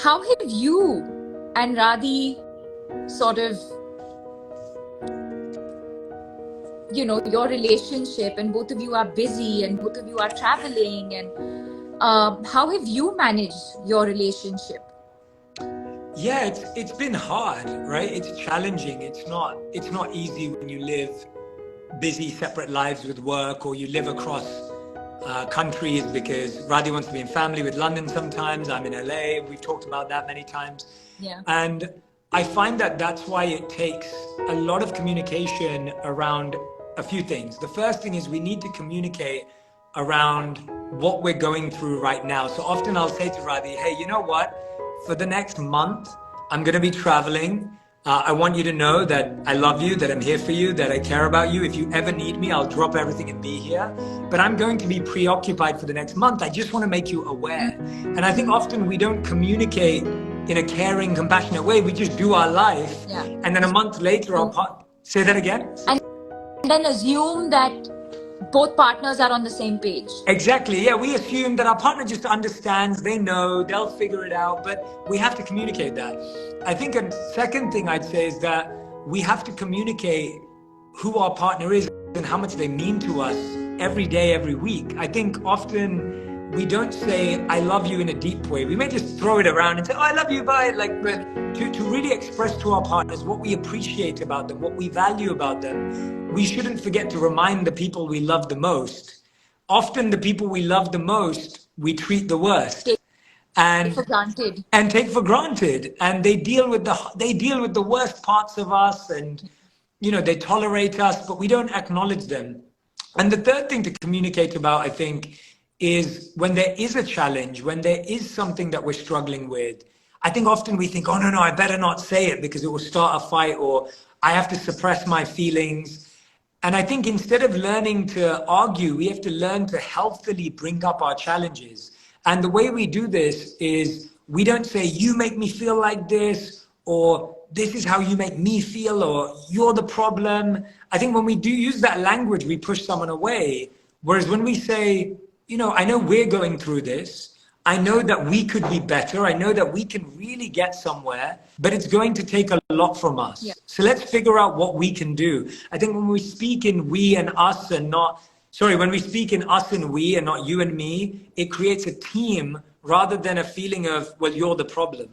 how have you and Radhi sort of, your relationship, and both of you are busy and both of you are traveling, and how have you managed your relationship? Yeah, it's been hard, right? It's challenging. It's not easy when you live busy separate lives with work, or you live across countries, because Radhi wants to be in family with London sometimes. I'm in LA. We've talked about that many times. Yeah. And I find that that's why it takes a lot of communication around a few things. The first thing is we need to communicate around what we're going through right now. So often I'll say to Radhi, hey, you know what? For the next month, I'm going to be traveling. I want you to know that I love you, that I'm here for you, that I care about you. If you ever need me, I'll drop everything and be here. But I'm going to be preoccupied for the next month. I just want to make you aware. And I think often we don't communicate in a caring, compassionate way. We just do our life. Yeah. And then a month later, say that again? And then assume that both partners are on the same page. Exactly. Yeah, we assume that our partner just understands, they know, they'll figure it out, but we have to communicate that. I think a second thing I'd say is that we have to communicate who our partner is and how much they mean to us every day, every week. I think often we don't say, I love you in a deep way. We may just throw it around and say, oh, I love you, bye. But to really express to our partners what we appreciate about them, what we value about them, we shouldn't forget to remind the people we love the most. Often the people we love the most, we treat the worst. Take for granted. And take for granted. And they deal with the worst parts of us, and they tolerate us, but we don't acknowledge them. And the third thing to communicate about, I think, is when there is a challenge, when there is something that we're struggling with, I think often we think, oh, no, I better not say it because it will start a fight, or I have to suppress my feelings. And I think instead of learning to argue, we have to learn to healthily bring up our challenges. And the way we do this is we don't say, you make me feel like this, or this is how you make me feel, or you're the problem. I think when we do use that language, we push someone away. Whereas when we say, I know we're going through this. I know that we could be better. I know that we can really get somewhere, but it's going to take a lot from us. Yeah. So let's figure out what we can do. I think when we speak in we and us and when we speak in us and we and not you and me, it creates a team rather than a feeling of, well, you're the problem.